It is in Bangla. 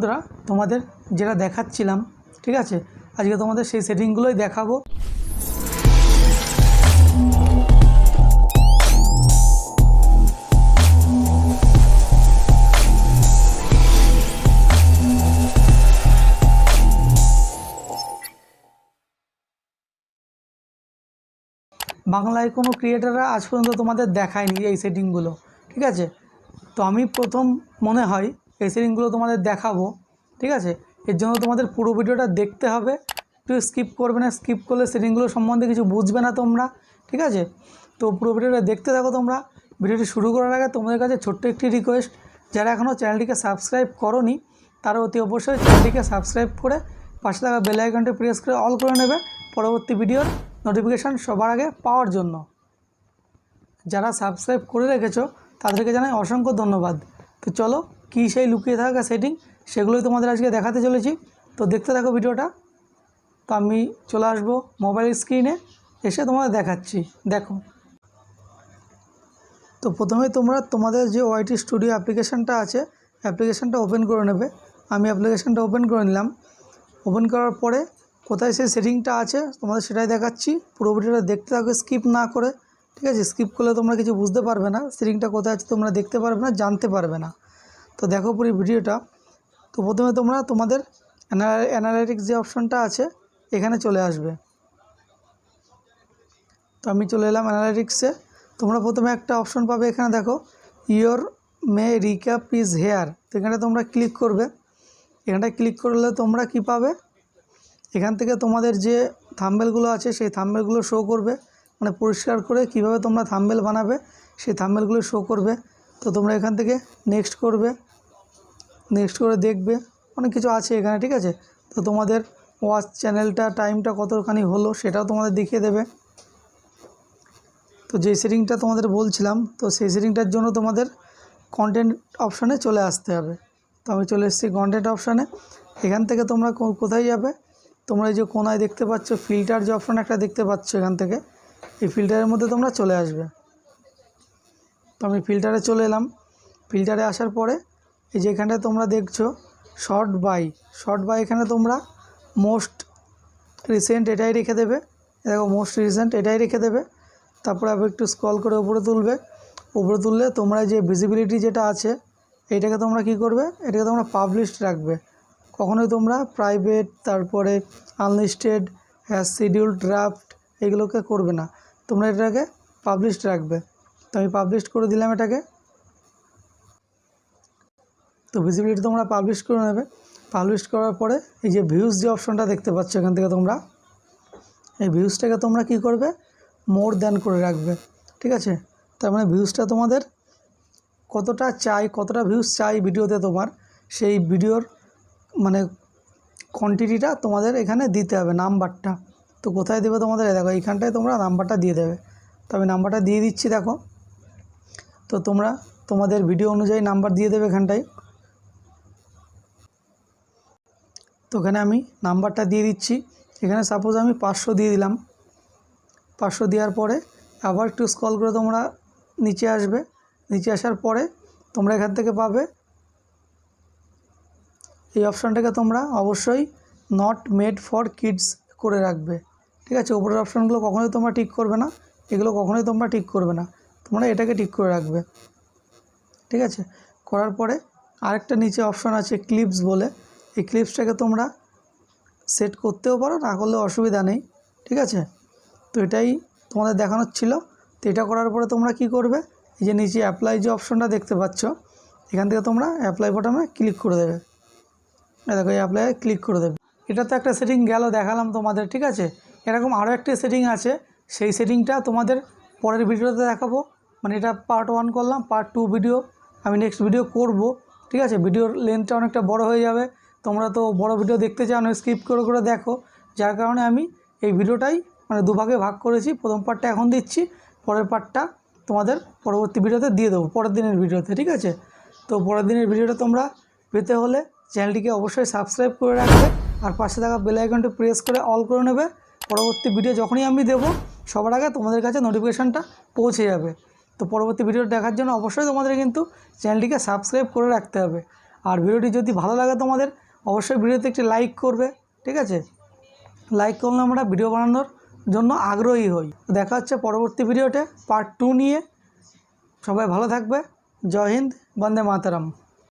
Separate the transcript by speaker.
Speaker 1: বন্ধুরা তোমাদের যেটা দেখাচ্ছিলাম ঠিক আছে, আজকে তোমাদের সেই সেটিংগুলোই দেখাবো। বাংলায় কোনো ক্রিয়েটাররা আজ পর্যন্ত তোমাদের দেখায়নি এই সেটিংগুলো, ঠিক আছে। তো আমি প্রথম মনে হয় এই সেটিংগুলো তোমাদের দেখাবো, ঠিক আছে। এর জন্য তোমাদের পুরো ভিডিওটা দেখতে হবে, একটু স্কিপ করবে না, স্কিপ করলে সেটিংগুলো সম্বন্ধে কিছু বুঝবে না তোমরা, ঠিক আছে। তো পুরো ভিডিওটা দেখতে থাকো তোমরা। ভিডিওটি শুরু করার আগে তোমাদের কাছে ছোট্ট একটি রিকোয়েস্ট, যারা এখনও চ্যানেলটিকে সাবস্ক্রাইব করোনি তারা অতি অবশ্যই চ্যানেলটিকে সাবস্ক্রাইব করে পাশে থাকা বেল আইকনটি প্রেস করে অল করে নেবে পরবর্তী ভিডিওর নোটিফিকেশান সবার আগে পাওয়ার জন্য। যারা সাবস্ক্রাইব করে রেখেছো তাদেরকে জানাই অসংখ্য ধন্যবাদ। তো চলো কী সেই লুকিয়ে থাকা সেটিং সেগুলোই তোমাদের আজকে দেখাতে চলেছি। তো দেখতে থাকো ভিডিওটা। তো আমি চলে আসবো মোবাইল স্ক্রিনে, এসে তোমাদের দেখাচ্ছি। দেখো, তো প্রথমে তোমরা তোমাদের যে ওয়াইটি স্টুডিও অ্যাপ্লিকেশানটা আছে অ্যাপ্লিকেশানটা ওপেন করে নেবে। আমি অ্যাপ্লিকেশানটা ওপেন করে নিলাম। ওপেন করার পরে কোথায় সেই সেটিংটা আছে তোমাদের সেটাই দেখাচ্ছি। পুরো ভিডিওটা দেখতে থাকবে স্কিপ না করে, ঠিক আছে। স্কিপ করলে তোমরা কিছু বুঝতে পারবে না, সেটিংটা কোথায় আছে তোমরা দেখতে পারবে না, জানতে পারবে না। তো দেখো পুরো ভিডিওটা। তো প্রথমে তোমরা তোমাদের অ্যানালাইটিক্স যে অপশনটা আছে এখানে চলে আসবে। তো আমি চলে এলাম অ্যানালাইটিক্সে। তোমরা প্রথমে একটা অপশন পাবে, এখানে দেখো your May recap is here. তো এখানে তোমরা ক্লিক করবে। এখানটায় ক্লিক করলে তোমরা কি পাবে, এখান থেকে তোমাদের যে থাম্বনেলগুলো আছে সেই থাম্বনেলগুলো শো করবে, মানে পরিষ্কার করে কিভাবে তোমরা থাম্বনেল বানাবে সেই থাম্বনেলগুলো শো করবে। তো তোমরা এখান থেকে নেক্সট করবে, নেক্সট করে দেখবে অনেক কিছু আছে এখানে, ঠিক আছে। তো তোমাদের ওয়াচ চ্যানেলটা টাইমটা কতখানি হলো সেটাও তোমাদের দেখিয়ে দেবে। তো যেই সেটিংটা তোমাদের বলছিলাম, তো সেই সেটিংটার জন্য তোমাদের কন্টেন্ট অপশানে চলে আসতে হবে। তো আমি চলে এসেছি কন্টেন্ট অপশানে। এখান থেকে তোমরা কোথায় যাবে, তোমরা এই যে কোনায় দেখতে পাচ্ছ ফিল্টার যে অপশান একটা দেখতে পাচ্ছ, এখান থেকে এই ফিল্টারের মধ্যে তোমরা চলে আসবে। তো আমি ফিল্টারে চলে এলাম। ফিল্টারে আসার পরে এই যে এখানটায় তোমরা দেখছো শর্ট বাই, এখানে তোমরা মোস্ট রিসেন্ট এটাই রেখে দেবে। দেখো মোস্ট রিসেন্ট এটাই রেখে দেবে। তারপরে আবার একটু স্ক্রল করে উপরে তুলবে। উপরে তুললে তোমরা যে ভিজিবিলিটি যেটা আছে এইটাকে তোমরা কি করবে, এটাকে তোমরা পাবলিশড রাখবে। কখনোই তোমরা প্রাইভেট তারপরে আনলিস্টেড শিডিউলড ড্রাফট এগুলোকে করবে না, তোমরা এটাকে পাবলিশড রাখবে। তো আমি পাবলিশ করে দিলাম এটাকে। তো ভিজিবিলিটি তোমরা পাবলিশ করে নেবে। পাবলিশ করার পরে এই যে ভিউজ যে অপশনটা দেখতে পাচ্ছ এখান থেকে তোমরা এই ভিউজটাকে তোমরা কি করবে, মোর দ্যান করে রাখবে, ঠিক আছে। তার মানে ভিউজটা তোমাদের কতটা চাই, কতটা ভিউজ চাই ভিডিওতে তোমার, সেই ভিডিওর মানে কোয়ান্টিটিটা তোমাদের এখানে দিতে হবে, নাম্বারটা। তো কোথায় দেবে তোমাদের, দেখো এইখানটায় তোমরা নাম্বারটা দিয়ে দেবে। তো আমি নাম্বারটা দিয়ে দিচ্ছি, দেখো। তো তোমরা তোমাদের ভিডিও অনুযায়ী নাম্বার দিয়ে দেবে এখানটায়। তো এখানে আমি নাম্বারটা দিয়ে দিচ্ছি। এখানে সাপোজ আমি 500 দিয়ে দিলাম। 500 দেওয়ার পরে আবার একটু স্ক্রল করে তোমরা নিচে আসবে। নিচে আসার পরে তোমরা এখান থেকে পাবে এই অপশানটাকে তোমরা অবশ্যই নট মেড ফর কিডস করে রাখবে, ঠিক আছে। উপরের অপশানগুলো কখনোই তোমরা ঠিক করবে না, এগুলো কখনোই তোমরা ঠিক করবে না, তোমরা এটাকে ঠিক করে রাখবে, ঠিক আছে। করার পরে আরেকটা নিচে অপশান আছে ক্লিপস বলে, এই ক্লিপসটাকে তোমরা সেট করতেও পারো, না করলেও অসুবিধা নেই, ঠিক আছে। তো এটাই তোমাদের দেখানোর ছিল। তো এটা করার পরে তোমরা কি করবে, এই যে নিচে অ্যাপ্লাই যে অপশনটা দেখতে পাচ্ছ এখান থেকে তোমরা অ্যাপ্লাই বাটনে ক্লিক করে দেবে। দেখো এই অ্যাপ্লাই ক্লিক করে দেবে। এটা তো একটা সেটিং গেল, দেখালাম তোমাদের, ঠিক আছে। এরকম আরও একটি সেটিং আছে, সেই সেটিংটা তোমাদের পরের ভিডিওতে দেখাবো। মানে এটা পার্ট 1 করলাম, পার্ট 2 ভিডিও আমি নেক্সট ভিডিও করব, ঠিক আছে। ভিডিওর লেন্থটা অনেকটা বড় হয়ে যাবে, তোমরা তো বড় ভিডিও দেখতে চাও না, স্কিপ করে করে দেখো, যার কারণে আমি এই ভিডিওটাই মানে দুভাগে ভাগ করেছি। প্রথম পার্টটা এখন দিচ্ছি, পরের পার্টটা তোমাদের পরবর্তী ভিডিওতে দিয়ে দেবো, পরের দিনের ভিডিওতে, ঠিক আছে। তো পরের দিনের ভিডিওটা তোমরা পেতে হলে চ্যানেলটিকে অবশ্যই সাবস্ক্রাইব করে রাখবে আর পাশে থাকা বেল আইকনটি প্রেস করে অল করে নেবে। পরবর্তী ভিডিও যখনই আমি দেবো সবার আগে তোমাদের কাছে নোটিফিকেশানটা পৌঁছে যাবে। তো পরবর্তী ভিডিও দেখার জন্য অবশ্যই তোমাদের কিন্তু চ্যানেলটিকে সাবস্ক্রাইব করে রাখতে হবে। আর ভিডিওটি যদি ভালো লাগে তোমাদের অবশ্যই ভিডিওতে একটি লাইক করবে, ঠিক আছে? লাইক করলে আমরা ভিডিও বানানোর জন্য আগ্রহী হই। দেখা হচ্ছে পরবর্তী ভিডিওতে পার্ট 2 নিয়ে। সবাই ভালো থাকবে। জয় হিন্দ, বন্দে মাতরম।